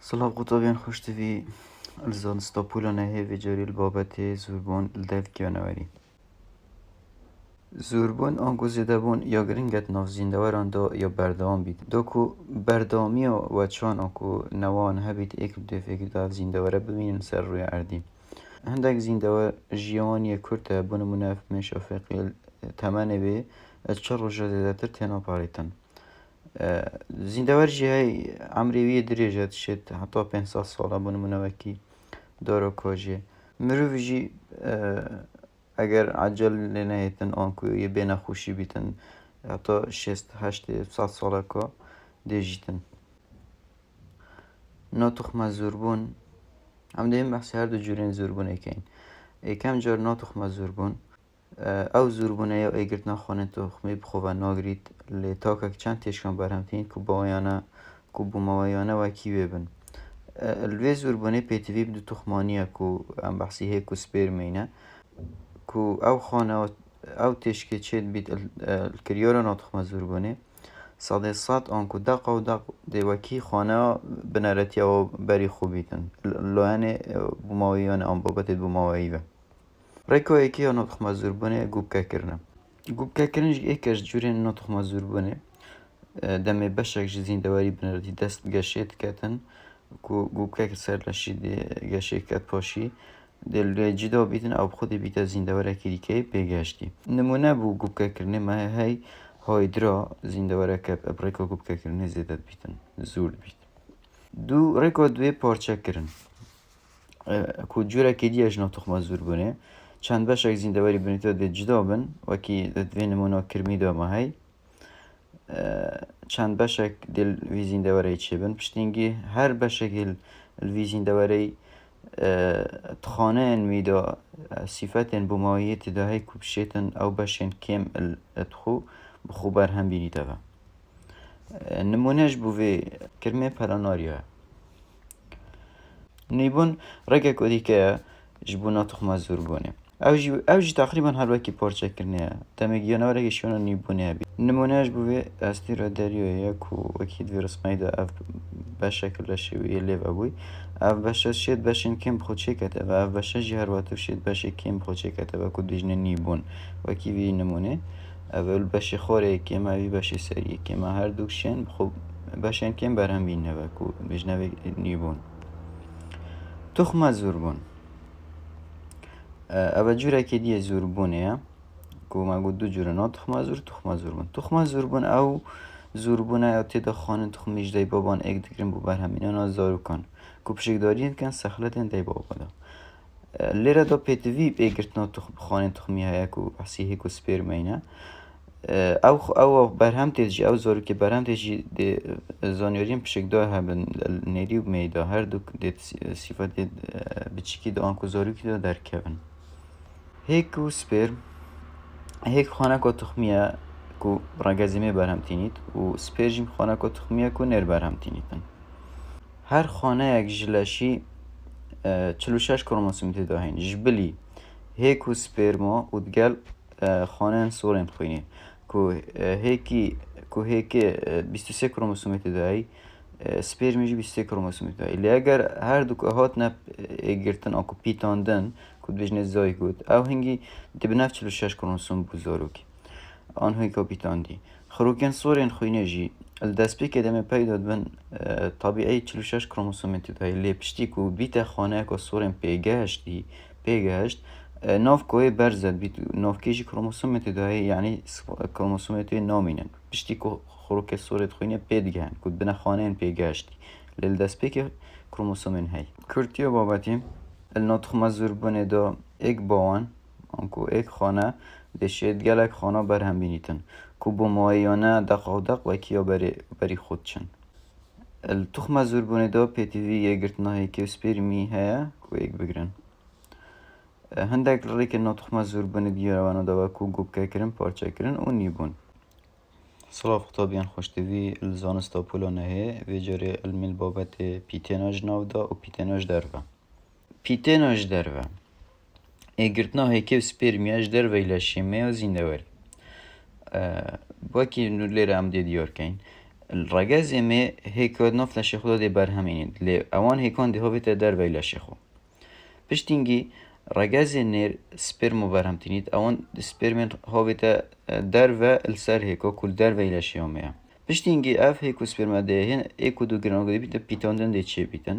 سلام قطبیان خوش تیوی الزان ستاپولا هی و جاری البابت زوربون الدف کیانواری زوربون آنگو زیده بون یا گرینگت ناف زیندواران دا یا بردام بید دو کو بردامی و چان آنکو نوان هبید ایک دفعه داف زیندواره ببینن سر روی اردی هندک زیندوار جیانی کرده بون مناف مش افقی تمنه بی چهار روز زیادتر تنها پاریتن زیندوار جای عمریوی درجات شد حتی 500 ساله بون منوکی دارو کاجی مروف جی اگر عجل نهیتن آنکو یه بین خوشی بیتن حتی 6-8 ساله که دیجیتن ناتخم زوربون هم دیم بحث هر دو جورین زوربون اکین کم جار ناتخم زوربون او زوربونه یا ایگرتنا خانه تخمی بخواه ناگرید لی تاکک چند تشکان برهمتین که بومایانه و کی ببن الوی زوربونه پیتوی بدو تخمانیه که ام بحثی هی که سپیر مینه که او خانه او تشکی چید بید الکریارا ناتخم زوربونه صده صد آنکو دق و دق دیوکی خانه بنارتی او بری خوبیتن لانه بومایانه آن بابت بوماییوه ريكو ايكي نطخ مزوربوني گوبكا كرنا گوبكا كرنج ايكاش جورين نطخ مزوربوني دمي بشك جزين دواري بنردي دست گشيت كاتن كو گوبكا كسر لشي دي گشيت كات باشي دل جدا بيتن او بخود بيتا زين دوارا كيريكي بيگشتي نمونه بو گوبكا كرني ما هاي هايدرا زين دوارا كاب ابريكو گوبكا كرني زيدت بيتن زور بيت دو ريكو دوي پارچه کرن كو جورا كيدياج نطخ مزوربوني چند بشک زیندواری بنیتا ده جدا بن وکی دوی نمونا کرمی دا ما هی چند بشک دل وی زیندواری چه بن پشتینگی هر بشک الوی زیندواری تخانه ان میدا صفت بمایت دا هی کبشیتن او بشن کم ادخو بخو بر هم بینیتا و نمونهش بوی کرمی پلاناریا نیبون رگه کدی که جبونا تخم زوربونه اوجی تقریبا هر وکی پارچه کرنه تمگیانه ورگه شونا نیبونه بی نمونهش بوی استی را دریوه یک و وکی دوی رسمایی دا اف بشکل رشوی لیو ابوی اف بشه شید بشین کم بخوچه کته و اف بشه جی هر واتو شید بشه کم بخوچه کته و کد دیجنه نیبون وکی وی نمونه اول بشه خوره کم اوی بشه سریه کم هر دوکشن بخو بشن کم برهم بینه و کد دیجنه نیبون تخم زوربون اول جوره که دیه زوربونه که ما گود دو جوره نا تخم زوربون تخم زوربون او زوربونه یا تیدا خانه تخمیش دی بابان اگ دکرین بو برهمینه نا زارو کن که پشک دارین کن سخلتین دی بابا دا لیره دا پیتوی بگرت نا خانه تخمی های که بحثی هیکو سپیر مینه او برهم تیجی او زارو که برهم تیجی دی زانیاریم پشک دا هبن نیری و میدا هر دو دی صفت بچیکی دا آنکو زارو که دا درکبن هیکو سپیر هیک خانه که تخمیه که رگزیمه برهم تینید و سپیر جیم خانه که تخمیه که نر برهم تینیدن هر خانه یک جلشی 46 کروموسوم داهین جبلی هیک و سپیر ما و دگل خانه سورین خوینی که هیکی 23 کروموسوم داهی سپیر میجی 23 کروموسوم داهی لی اگر هر دو که هات نب گرتن آکو پیتاندن کد بجنه زایگود او هنگی دبنف 46 کروموسوم بزارو کی آن هی کاپیتان دی خروکن سورین خوینه جی الدست بی که دمه پیداد بن طبیعی 46 کروموسوم داهی لی پشتی که بیت خانه که سورین پیگهشت ناف کوی برزد بیت ناف کیجی کروموسوم داهی یعنی کروموسوم نامینن پشتی که خروک سورت خوینه پیدگهن کد بنا خانه پیگهشتی لی الدست بی که کروموسوم هی کرتیو بابتیم الناتخم زوربونه دا ایک باوان آنکو ایک خانه دشید گلک خانه برهم بینیتن که با مایانه دق و دق و کیا بری خود چن التخم زوربونه دا پیتیوی یه گرتناهی که سپیر می هیا که ایک بگرن هندک ریک ناتخم زوربونه دیاروانو دا و که گوب که کرن پارچه کرن اون نیبون سلاف خطابیان خوشتوی الزانستا پولا نهه و جاره المل بابت پیتناج ناو دا و پیتناج دروه پیتناج دروه گرتنا هیکه سپرمیاش در ویلاشیمه و زیندواری باکی نولیر هم دیار کن الرجاز ما هيك ناف لشه خدا دي برهمينين لی اوان هيكان دي هويتا در وی لشه خو پشتینگی رجاز نیر سپرمو برهمتینید اوان سپرمن هویتا در و السر هيكا كل در وی لشه همه پشتینگی اف هيكو سپرما ده هن ايكو دو گرانگو دي بیتا پیتاندن ده چه بیتن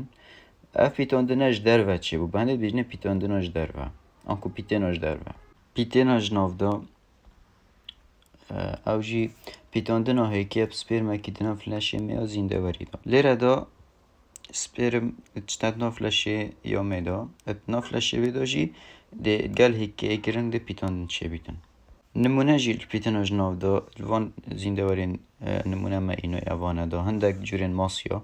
اف پیتاندنش در و چه بو بنده بیجنه پیتاندنش در و آنکو پیتناش در و پیتناش ناف دا او جی پیتاندنا هیکی اب سپرم اکی دنا فلشه می از زنده وری دا لیره دا سپرم چتت نا فلشه یا می دا ات نا فلشه وی دا جی ده گل هیکی اکرن ده پیتاندن چه بیتن نمونه جی پیتناش ناف دا الوان زنده ورین نمونه ما اینو اوانه دا هندک جورین ماسیا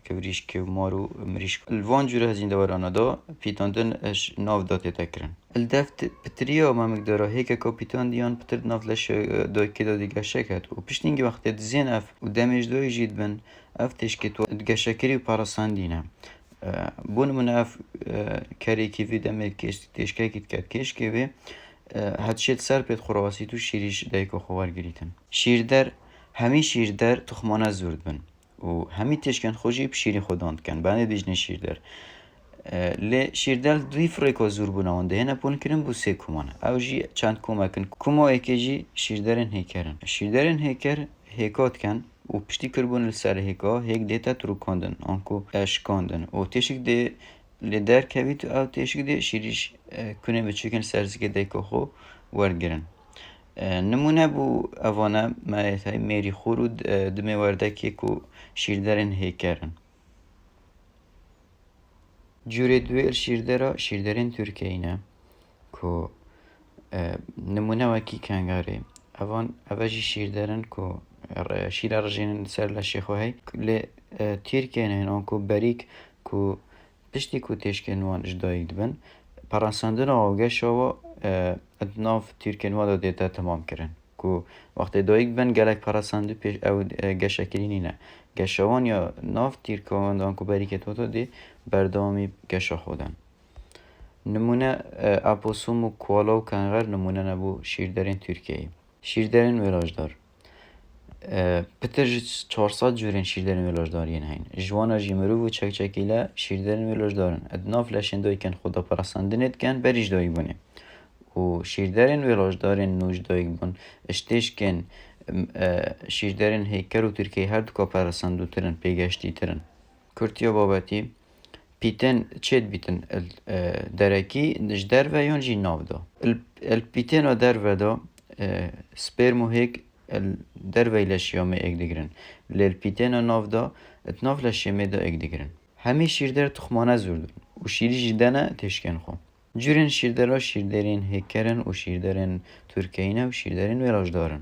که وریش که مارو مریش الوان جوره هزینده ورانا دا پیتاندن اش ناف دا تتکرن الدفت پتریا ما مقداره هیک که پیتان دیان پتر ناف لش دا که دا دیگه شکت و پشتینگی وقتی دزین اف و دمیج دای جید بن اف تشکت و دیگه شکری و پاراساندینه بون من اف کاری که وی دمی تشکه کت کت کش که وی هدشت سر پید خرواسی تو شیریش دایکو خوار گریتن شیردر همی شیردر تخمانه زورد بن و همی تشکن خوشی بشیری خوداند کن بنده بیجنه شیردر لی شیردر دوی فریکا زور بوناونده هنه پون کرن بو سه کمانه او جی چند کمکن کما ایکی جی شیردرین هیکرن شیردرین هیکر هیکات کن و پشتی کربون لسر هیکا هیک دیتا ترو کندن آنکو اش کندن و تشک دی لی در کوید او تشک دی شیریش کنه بچکن سرزگه دیکا خو ورگرن نمونه بو اوانه ما میری خورود دمی ورده که کو شیردرین هیکرن جوری دویل شیردرین ترکیه نه که نمونه وکی کنگاره اوجی شیردرن که شیر رجین سر لشه خواهی لی ترکیه نه هنان که بریک که پشتی که تشکن وان اجدایی دبن پرانساندن آوگه شوا ادناف ترکیه نوا دا دیتا تمام کرن که وقتی دایک بن گلک پراساندو پیش او گشکرینی نه گشوان یا ناف تیرکان دان که بریکت هاتا دی بردامی گشا خودن نمونه اپوسوم و کوالا و کنغر نمونه نبو شیردرین ترکیه شیردرین ولاجدار پتر 400 جورین شیردرین ولاجدار ین هین جوانا جیمرو و چک چکیله شیردرین ولاجدارن ادناف لشن دای کن خدا پراساندنت کن بریش دایی بونه و شیردرین ولاجدارین نوش دایک بون اشتیش کن شیردرین هیکر و ترکیه هر دو که پرسندو ترن پیگشتی ترن کرتیا بابتی پیتن چید بیتن درکی نجدر و یان جی ناو دا الپیتن و در و دا سپرمو هیک در ویلشیامه اگ دگرن لیل پیتن و ناو دا اتناف لشیامه دا اگ دگرن همی شیردر تخمانه زوردن و شیری جدنه تشکن خو جورین شیردرها شیردرین هیکرن و شیردرین ترکیه و شیردرین ولاجدارن